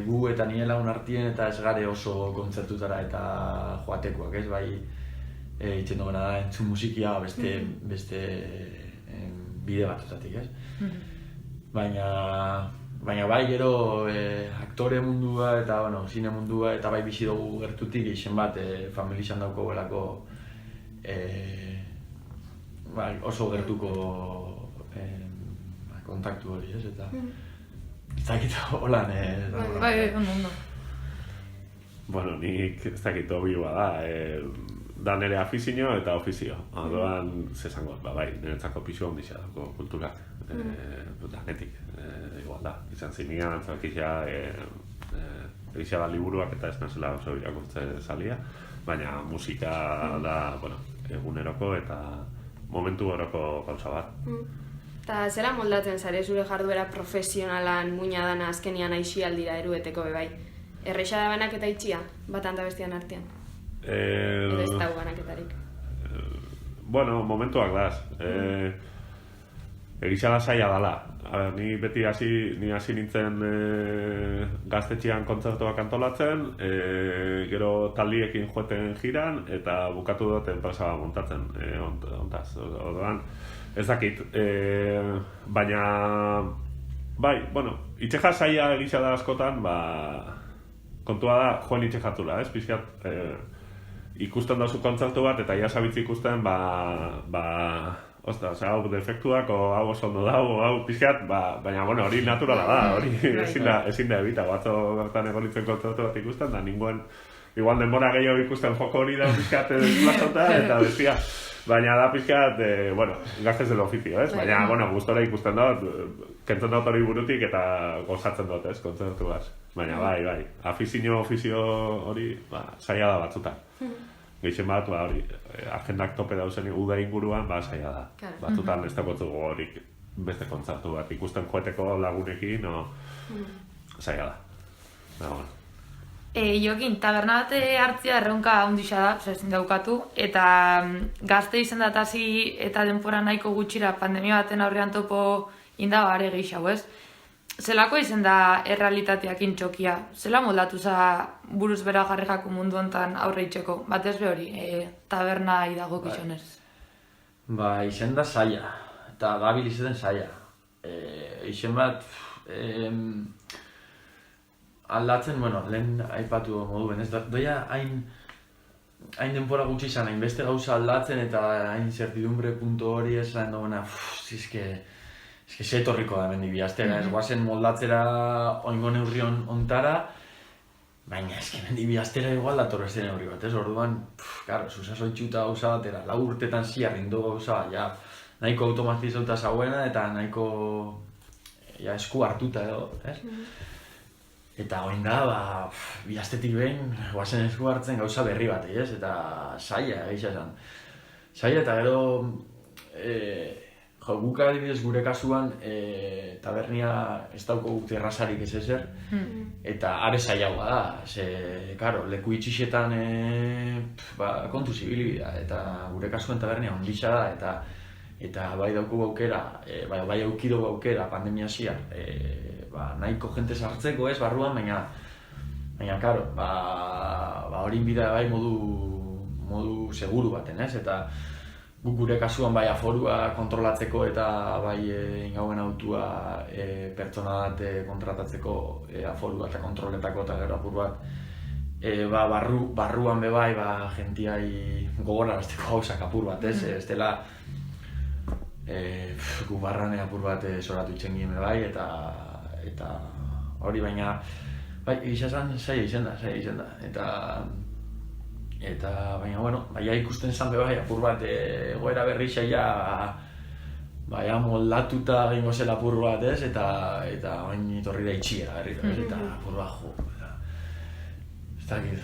gu eta nire lagun artien eta ez gare oso kontzertutara eta joatekoak, ez? Bai itzen duguna da entzun musikia beste bide batutatik, ez? Baina bai gero aktore mundua eta zine mundua eta bai bizi dugu gertutik eixen bat familixan dauko belako oso gertuko kontaktu hori, ez? Eta ez dakit holan, ondo. Bueno, nik ez dakit obioa da, da nire afizio eta ofizio. Orduan, zezango, bai, niretzako pixu ondixa dago kulturak, danetik, igual da. Izan zinian, antzakizia, egizia da liburuak eta ez nazela oso irakurtze zalia, baina musika da, bueno, eguneroko eta momentu horoko gauza bat. Eta zera moldatzen zare zure jarduera profesionalan muina dana azkenian aixialdira erueteko bebai? Erreixa da banaketa itxia, batan da bestian artean? Edo ez dago banaketarik? Bueno, momentuak daz. Egisa da zaila dala. Ni beti hasi nintzen gaztetxean kontzertuak antolatzen, gero taldiekin joeten jiran, eta bukatu dut enpresa montatzen, ontaz. Ez dakit, baina, bai, bueno, itxeja zaila egisa da askotan, kontua da joan itxejatzula, ez? Pizkat, ikusten dauzu kontzertu bat, eta ia zabitz ikusten, hau defektuak, hau oso ondo da, hau pizkat, baina, bueno, hori naturala da, hori ezin da ebita, batzo gertan egonitzen kontzertu bat ikusten, da ninguen, igual denbora gehiago ikusten joko hori da pizkat desplazota, eta bestia. Baina da pizkat, bueno, gaztez del ofizio, ez? Baina, bueno, gustora ikusten dut, kentzen dut hori burutik eta gozatzen dut, ez? Kontzertu bat. Baina, bai, ofizio hori, zaila da batzutan. Gehien bat, hori, agendak tope dauzen uda inguruan, zaila da. Batzutan ez dakotzugu horik beste kontzertu bat. Ikusten joeteko lagunekin, zaila da. Bueno. Jokin, taberna bat hartzia erronka handixa da, ezin daukatu, eta gazte izendatasi eta denbora nahiko gutxira pandemia baten aurrean topo indaba are gehiago, ez? Zelako izen da errealitateak intxokia? Zela moldatu za buruz bera jarrikako mundu hontan aurre itxeko? Batez be hori, taberna idago kizionez. Izen da zaila, eta gabil izaten zaila. Izen bat, aldatzen, lehen aipatu moduen, ez da, doia hain denbora gutxi izan, hain beste gauza aldatzen eta hain zertidumbre puntu hori ez lehen duena, eske zetorriko da mendik bihaztera, ez guazen moldatzera oingo neurrion ontara, baina eske mendik bihaztera igual dator beste neurri bat, ez orduan, susasoitxuta gauza batera, 4 urtetan ziarrindu gauza, nahiko automatizauta zauena eta nahiko esku hartuta edo, ez? Eta oin da, bihaztetik behin, guazen esku hartzen gauza berri bat, ez? Eta zaila, egisa esan. Zaila eta gero, guk adibidez gure kasuan tabernia ez dauko gute errazarik ez ezer, eta are zailagoa da, karo, leku itxixetan kontu zibili da, eta gure kasuan tabernia onditxa da, eta bai dauku aukera, bai aukidu aukera pandemia zia, nahiko jente sartzeko ez barruan, baina karo, hori bida bai modu seguru baten ez, eta guk gure kasuan bai aforua kontrolatzeko eta bai ingauen autua pertsona bat kontratatzeko aforua eta kontroletako eta gero apur bat barruan be bai jentiai gogorarazteko gauzak apur bat ez, ez dela gu barrane apur bat soratu itzen gien bai eta hori baina bai izan zaila izen da eta baina bueno, baina ikusten zan bai apur bat egoera berri zaila baina moldatuta egingo zela apur bat ez eta oin torri da itxia eta apur bat jo ez dakit,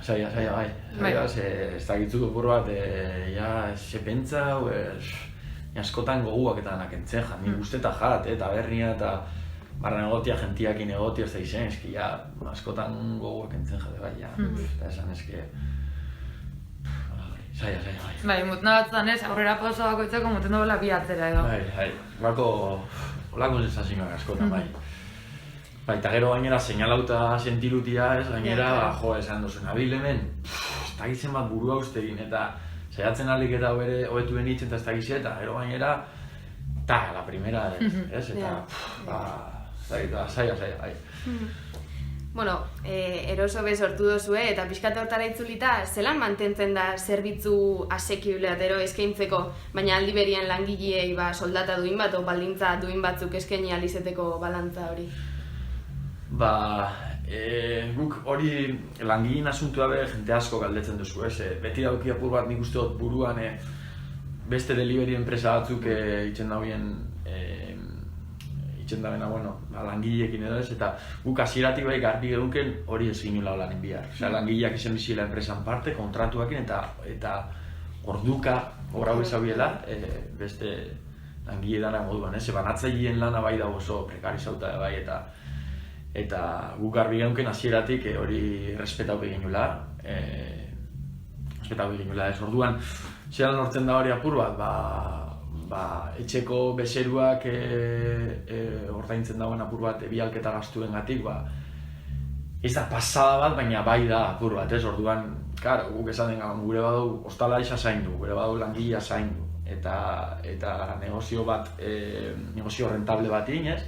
zaila bai ez dakitzu apur bat se pentsa askotan goguak eta danak entzen jan, nik guzteta jat, tabernia eta barra negotia, gentiakin negotia ez da izen, eski askotan goguak entzen jate bai, eta esan eski zaila, bai. Bai, mutna batzutan ez, aurrera pauso bakoitzeko muten dobela bi atzera edo. Bai, olako sensazioak askotan, bai. Bai, eta gero gainera seinalauta sentirutia ez, gainera, esan duzu, nabil hemen, ez dakitzen bat burua uste egin, eta saiatzen alik eta hobetu benitzen eta ez dakitzen, eta gero gainera, la primera ez, eta zaila, bai. Bueno, eroso be sortu dozue eta pixkate hortara itzulita, zelan mantentzen da zerbitzu asekible atero eskaintzeko, baina aldi berian langileei soldata duin bat o baldintza duin batzuk eskaini alizeteko balantza hori? Guk hori langileen asuntua be jente asko galdetzen duzu, ez? Beti dauki apur bat nik uste dut buruan beste delivery enpresa batzuk itzen dauen langileekin edo ez, eta guk hasieratik bai garbi geduken hori ez ginula lan enbiar. Langileak izan bizila enpresan parte, kontratuakin eta orduka horra bezabiela beste langile dana moduan, ez? Banatzaileen lana bai dago oso prekarizauta bai, eta guk garbi geduken hasieratik hori respetau beginula. Ez orduan, zelan hortzen da hori apur bat, etxeko bezeruak ordaintzen dagoen apur bat bialketa gastuengatik, ez da pasada bat, baina bai da apur bat, ez? Orduan, karo, guk esan den gure badu ostalaritza zaindu, gure badu langilea zaindu, eta negozio bat, negozio rentable bat inez,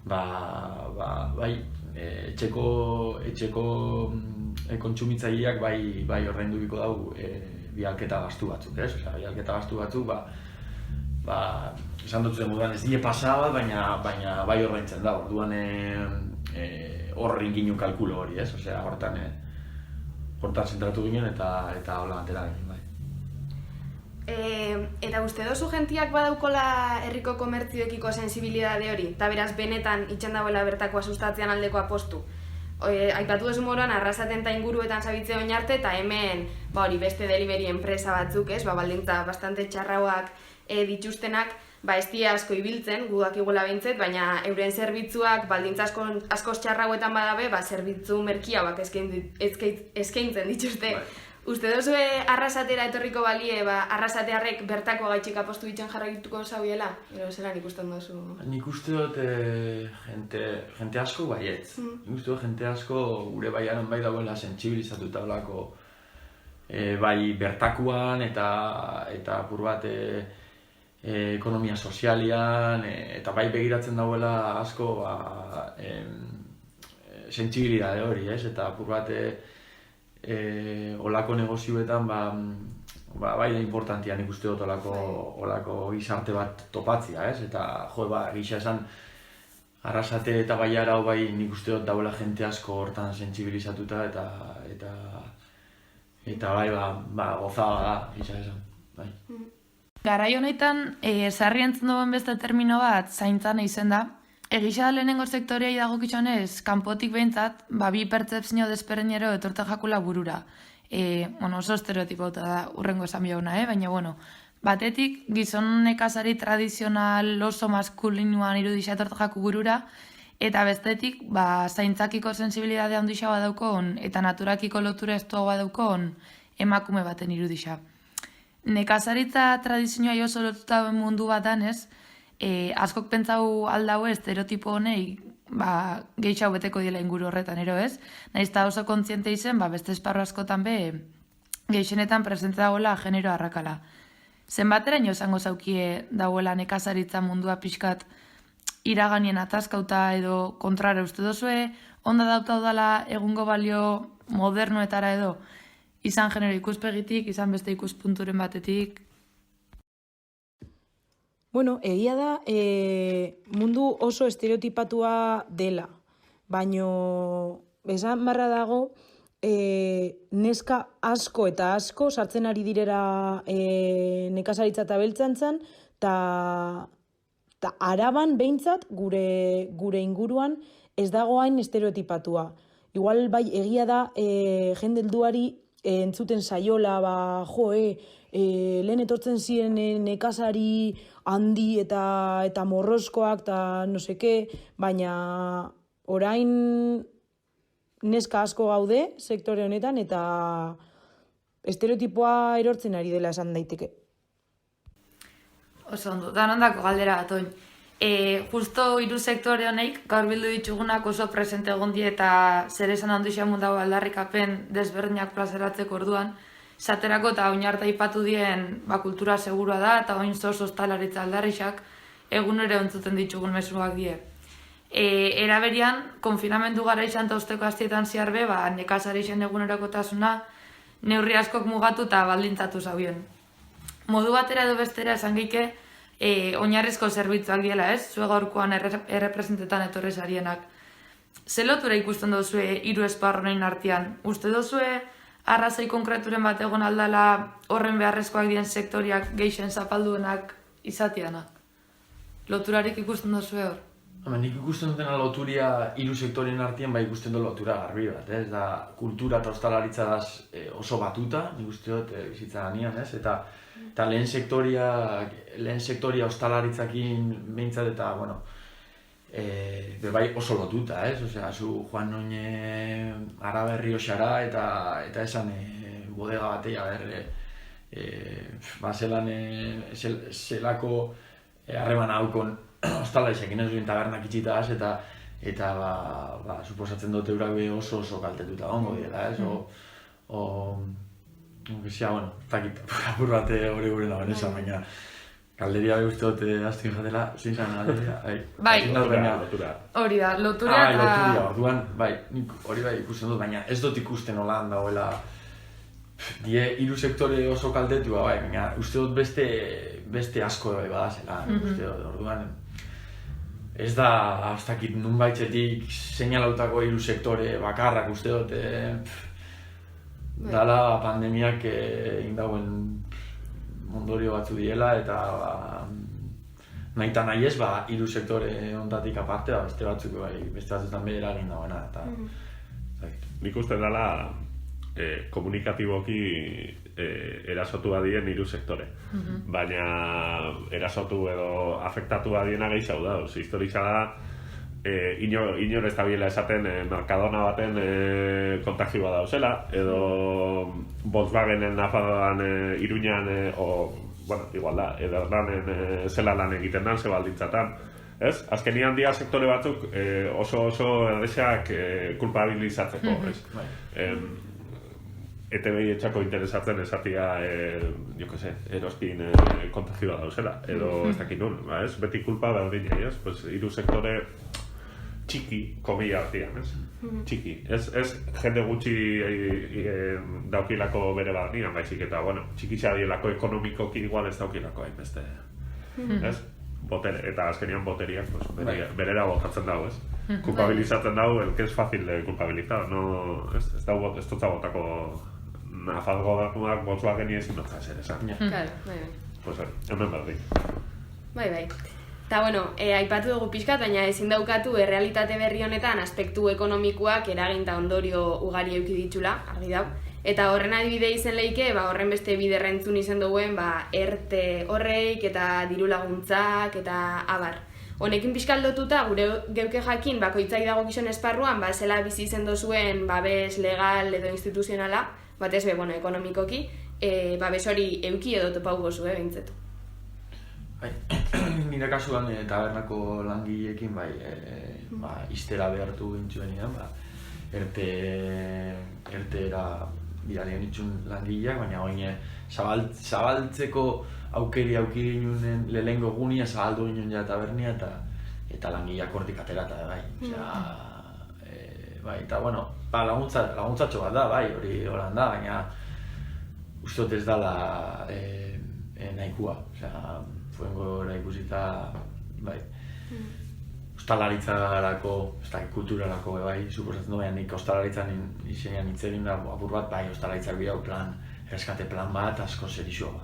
bai, etxeko kontsumitzaileak bai ordaindu biko dugu bialketa gastu batzuk, ez? Osea, bialketa gastu batzuk, esan dut zuen moduan ez die pasada bat, baina bai ordaintzen da, orduan horrin ginen kalkulo hori, ez? Osea, hortan zentratu ginen eta hola batera ginen, bai. Eta uste dozu gentiak badaukola herriko komertzioekiko sensibilidade hori, eta beraz benetan itxen dagoela bertakoa sustatzean aldeko apostu. Aipatu duzu moduan, Arrasaten eta inguruetan zabitze oin arte, eta hemen beste delivery enpresa batzuk, ez? Baldintza bastante txarrauak dituztenak, ez dira asko ibiltzen, gudak igula behintzet, baina euren zerbitzuak baldintza asko txarrauetan badabe, zerbitzu merkiauak eskaintzen dituzte. Uste dozue Arrasatera etorriko balie, Arrasatearrek bertako gaitxik apostu ditzen jarraituko zauiela? Ero zelan ikusten dozu? Nik uste dut jente asko baietz. Nik uste dut jente asko gure baianen bai dagoela sentsibilizatuta olako bai bertakuan eta apur bat ekonomia sozialian, eta bai begiratzen dauela asko sentsibilidade hori, ez? Eta apur bat olako negozioetan bai da importantia nik uste dut olako gizarte bat topatzia, ez? Eta gisa esan Arrasate eta Baiara bai nik uste dut dauela jente asko hortan sentsibilizatuta eta bai gozada da, gisa esan, bai. Garai honetan, sarri entzun duen beste termino bat zaintzan izen da. Egisa lehenengo sektoreai dagokizunez, kanpotik behintzat, bi pertzepzio desberdinero etorte jakula burura. oso estereotipauta da urrengo esan bihauna, baina, batetik, gizon nekazari tradizional oso maskulinuan irudixa etortzako gurura, eta bestetik, zaintzakiko sensibilidade handixa badaukon, eta naturakiko lotura estuagoa daukon emakume baten irudixa. Nekazaritza tradizioa oso lotuta duen mundu bat danez, askok pentsau aldaue estereotipo honei gehiago beteko dela inguru horretan, ez? Nahiz eta oso kontziente izen, beste esparro askotan gehienetan presente dagoela genero arrakala. Zenbateraino esango zaukie dagoela nekazaritza mundua pixkat iraganien atazkauta edo kontrara uste dozue, onda dauta dela egungo balio modernoetara edo, izan genero ikuspegitik, izan beste ikuspunturen batetik? Egia da, mundu oso estereotipatua dela, baino esan barra dago, neska asko eta asko sartzen ari direra nekazaritza eta beltzantzan, eta Araban behintzat gure inguruan ez dago hain estereotipatua. Igual bai egia da jende helduari entzuten saiola, lehen etortzen ziren nekazari handi eta morroskoak eta no seke, baina orain neska asko gaude sektore honetan eta estereotipoa erortzen ari dela esan daiteke. Oso ondo, danondako galdera bat oin. Justo hiru sektore honeik, gaur bildu ditugunak oso presente egon die eta zer esan handu izan mundago aldarrikapen desberdinak plazaratzeko orduan, esaterako eta oinarta ipatu dien kultura segurua da eta oin zoz ostalaritza aldarrixak egun ere ontzuten ditugun mezuak die. Eraberian, konfinamendu gara izan eta usteko hastietan ziarbe, nekazari izan egunerakotasuna neurri askok mugatu eta baldintzatu zauen. Modu batera edo bestera esan geike oinarrizko zerbitzuak diela, ez? Zue gaurkoan errepresentetan etorrez arienak. Ze lotura ikusten duzue hiru esparronein artean? Uste duzue arrazoi konkreturen bat egon aldala horren beharrezkoak dien sektoriak gehien zapalduenak izatianak? Loturarik ikusten duzue hor? Nik ikusten dutena loturia hiru sektorien artean ikusten dut lotura garbi bat, ez? Da kultura eta ostalaritza oso batuta, nik uste dut bizitza ganean, ez? Eta lehen sektoria ostalaritzakin behintzat eta, bai oso lotuta, ez? Osea, zu joan noin Araberri osara eta esan bodega batea, zelako harreman haukon ostalarizakin ez duen tabernak itxitaz eta suposatzen dut eurak oso kaltetuta gongo dira, ez? Apur bat hori gure nagoen esan, baina galderia uste dut azten jatela, zein zan galderia? Bai, hori da, lotura eta... Loturia, orduan, hori bai ikusten dut, baina ez dut ikusten holan dagoela die hiru sektore oso kaltetua, baina uste dut beste asko badazela, uste dut, orduan ez da, aztakit nunbaitzetik seinalautako hiru sektore bakarrak uste dut, dala pandemiak indauen ondorio batzu diela eta nahi eta nahi ez, hiru sektore ondatik aparte, beste batzuetan behera egin dagoena. Nik uste dela komunikatiboki erasotua dien hiru sektore. Baina erasotu edo afektatu diena gehiago da. Historia da, inor ez da biela esaten Mercadona baten kontakzioa dauzela, edo Volkswagenen nafadan Iruñan, igual da, Ederlanen zela lan egiten dan, ze baldintzatan. Ez? Azkenian dia sektore batzuk oso errexak kulpabilizatzeko, ez? ETB etxako interesatzen esatia, Erospin kontakzioa dauzela, edo ez dakit nun, ez? Beti kulpa berdinei, ez? Hiru sektore txiki, komila artean, ez? Txiki. Ez jende gutxi daukilako bere barnean, baizik eta, txikitza dielako ekonomikoki igual ez daukilako hainbeste, ez? Botere, eta azkenian boteriak berera botatzen dago, ez? Kulpabilizatzen dago, el que es fácil de culpabilizar, no, ez dutza botako nafazgo dakuak Volkswageni ezin dutza eser esan. Claro, bai. Pues hemen berdin. Bai. Eta, aipatu dugu pixkat, baina ezin daukatu errealitate berri honetan aspektu ekonomikoak eragin eta ondorio ugari eduki ditula, argi dau. Eta horren adibide izen leike, horren beste biderra entzun izen duen, ERTE horreik eta diru laguntzak eta abar. Honekin pixkal lotuta, gure geuke jakin, bakoitzai dagokizun esparruan, zela bizi izen dozuen babes legal edo instituzionala, batez be, ekonomikoki, babes hori euki edo topau gozu, behintzatu. Nire kasuan tabernako langileekin iztera behartu gintzuen idan, ERTEra bidali genitxun langileak, baina oin zabaltzeko aukeri ginen lehengo gunia, zabaldu ginen ja tabernia eta langileak hortik atera eta laguntzatxo bat da, hori horan da, baina uste dut ez dala nahikua, fuengo ikusita, ostalaritzarako, kulturarako, suposatzen duen, nik ostalaritzan izenean itzegin da, apur bat, ostalaritzak bira erreskate plan bat, askoz erixo,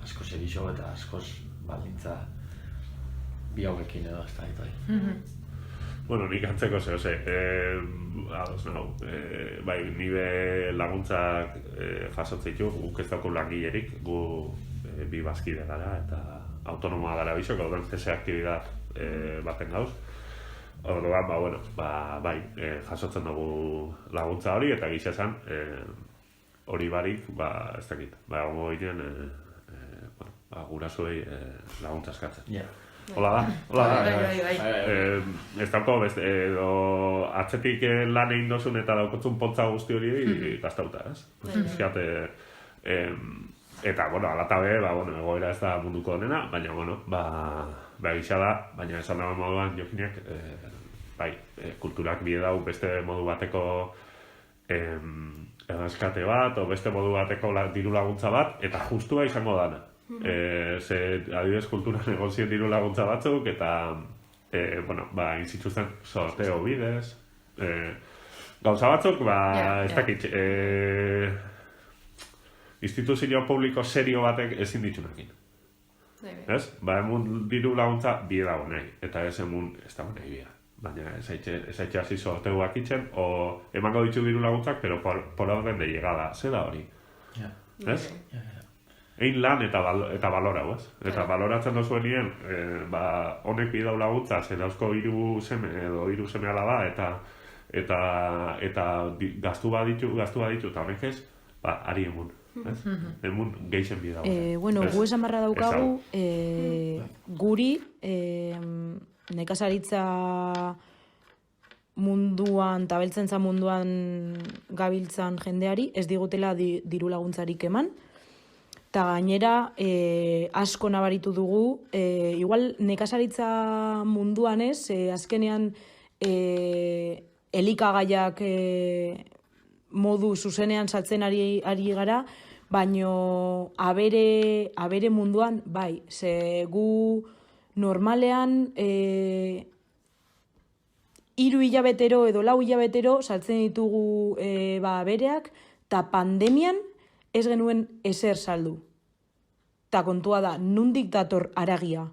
askoz erixo eta askoz baldintza bi hauekin edo, ez da, Bueno, nik antzeko ados nahu, nire laguntzak jasotzeitu, guk ez dauko langilerik, gu bi bazkide gara eta autonomoa gara biso, gauden cese aktibidad baten gauz. Orduan, jasotzen dugu laguntza hori eta gisa esan hori barik, ez dakit, ongo egiten gurasuei laguntza eskatzen. Hola da. Ez dauko, atzetik lan egin dozun eta daukotzun pontza guzti hori gaztauta, ez? Eta, alatabe, egoera ez da munduko honena, baina, gisa da, baina esan dagoen moduan jokinak, kulturak bide dau beste modu bateko erreskate bat, o beste modu bateko diru laguntza bat, eta justua izango dana. Adibidez kultura negozio diru laguntza batzuk, eta, inzituzten sorteo bidez, gauza batzuk, ez dakit, instituzio publiko serio batek ezin ditzunekin. Ez? Emun diru laguntza bide dago nahi, eta ez emun ez dago nahi bia. Baina ez haitxe hasi sorteuak itzen, o emango ditu diru laguntzak, pero por orden de llegada, zela hori. Ez? Egin lan eta balora, ez? Eta baloratzen dozuen nien, honek bidau laguntza, zer dauzko hiru seme edo hiru seme alaba, eta gaztu baditu, eta honek ez, ari emun. Emun geixen bidau. Gu esan barra daukagu, guri nekazaritza munduan, tabeltzentza munduan gabiltzan jendeari, ez digutela diru laguntzarik eman, eta gainera asko nabaritu dugu, igual nekazaritza munduan ez, azkenean elikagaiak modu zuzenean saltzen ari gara, baino abere munduan, ze gu normalean 3 hilabetero edo 4 hilabetero saltzen ditugu abereak, eta pandemian ez genuen ezer saldu. Ta kontua da, nundik dator haragia?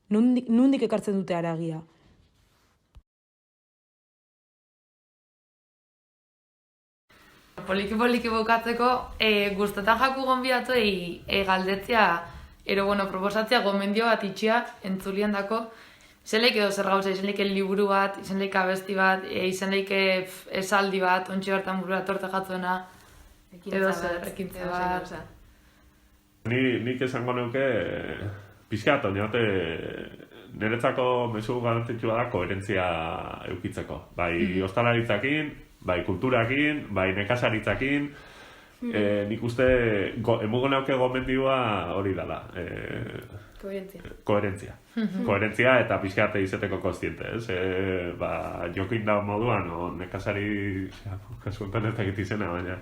Nundik ekartzen dute haragia? Poliki bukatzeko, guztetan jaku gonbidatuei galdetzea, proposatzea gomendio bat itxia entzulien dako, izen leike edo zer gauza, izen leike liburu bat, izen leike abesti bat, izen leike esaldi bat, ontsi bertan burura torte jatzuena, edo zer, ekintza bat. Nik esango neuke, pixkat, niretzako mezu garrantzitsua da koherentzia eukitzeko. Bai ostalaritzakin, bai kulturakin, bai nekazaritzakin, nik uste emugo nauke gomendioa hori dela. Koherentzia. Koherentzia eta pixkate izeteko kontziente, ez? Jokin da moduan, nekazari, kasu enten ez dakit izena, baina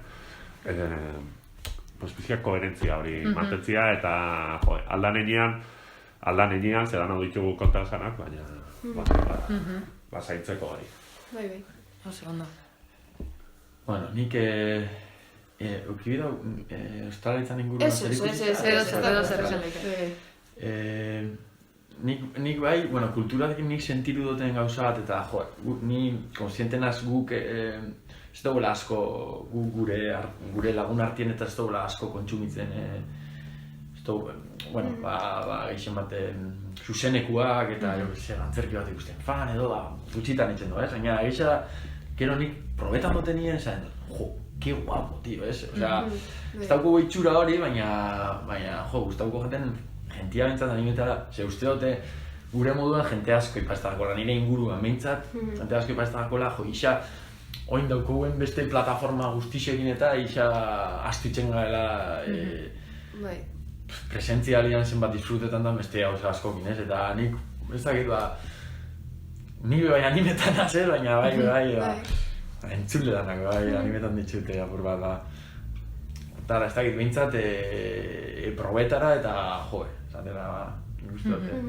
pixkat koherentzia hori mantentzia eta aldan enean, zelan hau ditugu kontra esanak, baina zaintzeko hori. Bai. Ondo. Bueno, nik eukibida ostalaritzan inguruan edo zer esan leike. Nik bai, kulturarekin nik sentiru duten gauza bat, eta ni konsientenaz guk ez dagoela asko gure lagun artien eta ez dagoela asko kontsumitzen ez dago, bueno, gehien baten zuzenekuak eta antzerki bat ikusten fan edo gutxitan itzen du, ez? Baina egia gero nik probetan boten nien esan, jo, que guapo, tío, ez? Osea, ez dauko itxura hori, baina, jo, gustauko jaten jentia bintzat animetara, ze uste dute gure moduan jente asko ipaztagakola, nire inguruan behintzat, jente asko ipaztagakola, jo, isa, oin daukoguen beste plataforma guztixekin eta isa astuitzen gaela presentzialian zenbat disfrutetan da beste hau askokin, ez? Eta nik, ez dakit, ni bai animetan naz, baina bai, entzule danak, bai, animetan ditxute, apur bat, eta ez dakit behintzat probetara eta joe, zatera, nik uste dute.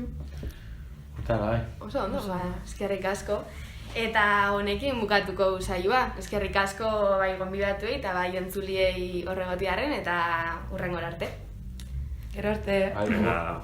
Hortara, bai. Oso ondo, eskerrik asko. Eta honekin bukatuko saioa, eskerrik asko bai gonbidatuei eta bai entzuliei horregotiarren eta hurrengora arte. Gero arte. Venga.